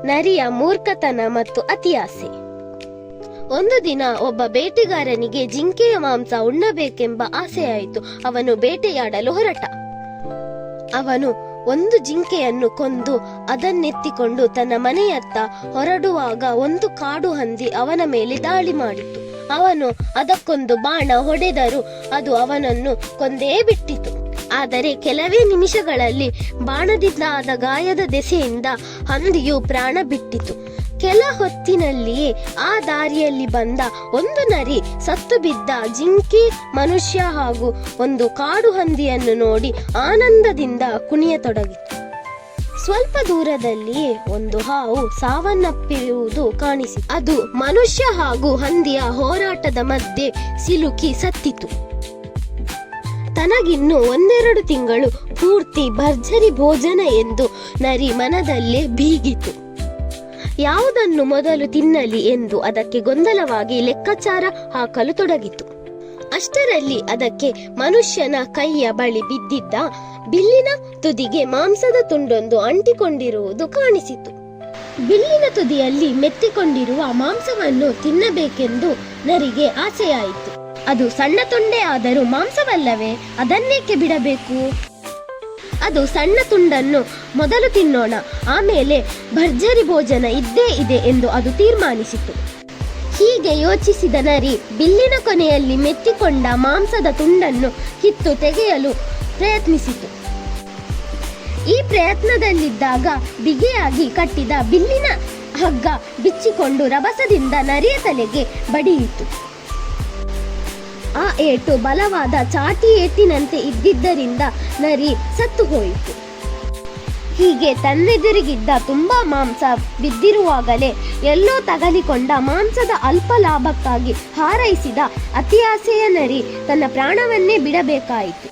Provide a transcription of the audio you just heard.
ನರಿಯ ಮೂರ್ಖತನ ಮತ್ತು ಅತಿಯಾಸೆ. ಒಂದು ದಿನ ಒಬ್ಬ ಬೇಟೆಗಾರನಿಗೆ ಜಿಂಕೆಯ ಮಾಂಸ ಉಣ್ಣಬೇಕೆಂಬ ಆಸೆಯಾಯಿತು. ಅವನು ಬೇಟೆಯಾಡಲು ಹೊರಟ. ಅವನು ಒಂದು ಜಿಂಕೆಯನ್ನು ಕೊಂದು ಅದನ್ನೆತ್ತಿಕೊಂಡು ತನ್ನ ಮನೆಯತ್ತ ಹೊರಡುವಾಗ ಒಂದು ಕಾಡು ಹಂದಿ ಅವನ ಮೇಲೆ ದಾಳಿ ಮಾಡಿತು. ಅವನು ಅದಕ್ಕೊಂದು ಬಾಣ ಹೊಡೆದರೂ ಅದು ಅವನನ್ನು ಕೊಂದೇ ಬಿಟ್ಟಿತು. ಆದರೆ ಕೆಲವೇ ನಿಮಿಷಗಳಲ್ಲಿ ಬಾಣದಿಂದ ಆದ ಗಾಯದ ದೆಸೆಯಿಂದ ಹಂದಿಯು ಪ್ರಾಣ ಬಿಟ್ಟಿತು. ಕೆಲ ಹೊತ್ತಿನಲ್ಲಿಯೇ ಆ ದಾರಿಯಲ್ಲಿ ಬಂದ ಒಂದು ನರಿ ಸತ್ತು ಬಿದ್ದ ಜಿಂಕೆ, ಮನುಷ್ಯ ಹಾಗೂ ಒಂದು ಕಾಡು ಹಂದಿಯನ್ನು ನೋಡಿ ಆನಂದದಿಂದ ಕುಣಿಯತೊಡಗಿತು. ಸ್ವಲ್ಪ ದೂರದಲ್ಲಿಯೇ ಒಂದು ಹಾವು ಸಾವನ್ನಪ್ಪಿರುವುದು ಕಾಣಿಸಿತು. ಅದು ಮನುಷ್ಯ ಹಾಗೂ ಹಂದಿಯ ಹೋರಾಟದ ಮಧ್ಯೆ ಸಿಲುಕಿ ಸತ್ತಿತು. ತನಗಿನ್ನು 1-2 ತಿಂಗಳು ಪೂರ್ತಿ ಭರ್ಜರಿ ಭೋಜನ ಎಂದು ನರಿ ಮನದಲ್ಲೇ ಬೀಗಿತು. ಯಾವುದನ್ನು ಮೊದಲು ತಿನ್ನಲಿ ಎಂದು ಅದಕ್ಕೆ ಗೊಂದಲವಾಗಿ ಲೆಕ್ಕಾಚಾರ ಹಾಕಲು ತೊಡಗಿತು. ಅಷ್ಟರಲ್ಲಿ ಅದಕ್ಕೆ ಮನುಷ್ಯನ ಕೈಯ ಬಳಿ ಬಿದ್ದಿದ್ದ ಬಿಲ್ಲಿನ ತುದಿಗೆ ಮಾಂಸದ ತುಂಡೊಂದು ಅಂಟಿಕೊಂಡಿರುವುದು ಕಾಣಿಸಿತು. ಬಿಲ್ಲಿನ ತುದಿಯಲ್ಲಿ ಮೆತ್ತಿಕೊಂಡಿರುವ ಮಾಂಸವನ್ನು ತಿನ್ನಬೇಕೆಂದು ನರಿಗೆ ಆಸೆಯಾಯಿತು. ಅದು ಸಣ್ಣ ತುಂಡೆ ಆದರೂ ಮಾಂಸವಲ್ಲವೇ, ಅದನ್ನೇಕೆ ಬಿಡಬೇಕು? ಅದು ಸಣ್ಣ ತುಂಡನ್ನು ಮೊದಲು ತಿನ್ನೋಣ, ಆಮೇಲೆ ಭರ್ಜರಿ ಭೋಜನ ಇದ್ದೇ ಇದೆ ಎಂದು ಅದು ತೀರ್ಮಾನಿಸಿತು. ಹೀಗೆ ಯೋಚಿಸಿದ ನರಿ ಬಿಲ್ಲಿನ ಕೊನೆಯಲ್ಲಿ ಮೆತ್ತಿಕೊಂಡ ಮಾಂಸದ ತುಂಡನ್ನು ಕಿತ್ತು ತೆಗೆಯಲು ಪ್ರಯತ್ನಿಸಿತು. ಈ ಪ್ರಯತ್ನದಲ್ಲಿದ್ದಾಗ ಬಿಗಿಯಾಗಿ ಕಟ್ಟಿದ ಬಿಲ್ಲಿನ ಹಗ್ಗ ಬಿಚ್ಚಿಕೊಂಡು ರಭಸದಿಂದ ನರಿಯ ತಲೆಗೆ ಬಡಿಯಿತು. ಆ ಏಟು ಬಲವಾದ ಚಾಟಿ ಏಟಿನಂತೆ ಇದ್ದಿದ್ದರಿಂದ ನರಿ ಸತ್ತು ಹೋಯಿತು. ಹೀಗೆ ತನ್ನೆದುರಿಗಿದ್ದ ತುಂಬಾ ಮಾಂಸ ಬಿದ್ದಿರುವಾಗಲೇ ಎಲ್ಲೋ ತಗಲಿಕೊಂಡ ಮಾಂಸದ ಅಲ್ಪ ಲಾಭಕ್ಕಾಗಿ ಹಾರೈಸಿದ ಅತಿಯಾಸೆಯ ನರಿ ತನ್ನ ಪ್ರಾಣವನ್ನೇ ಬಿಡಬೇಕಾಯಿತು.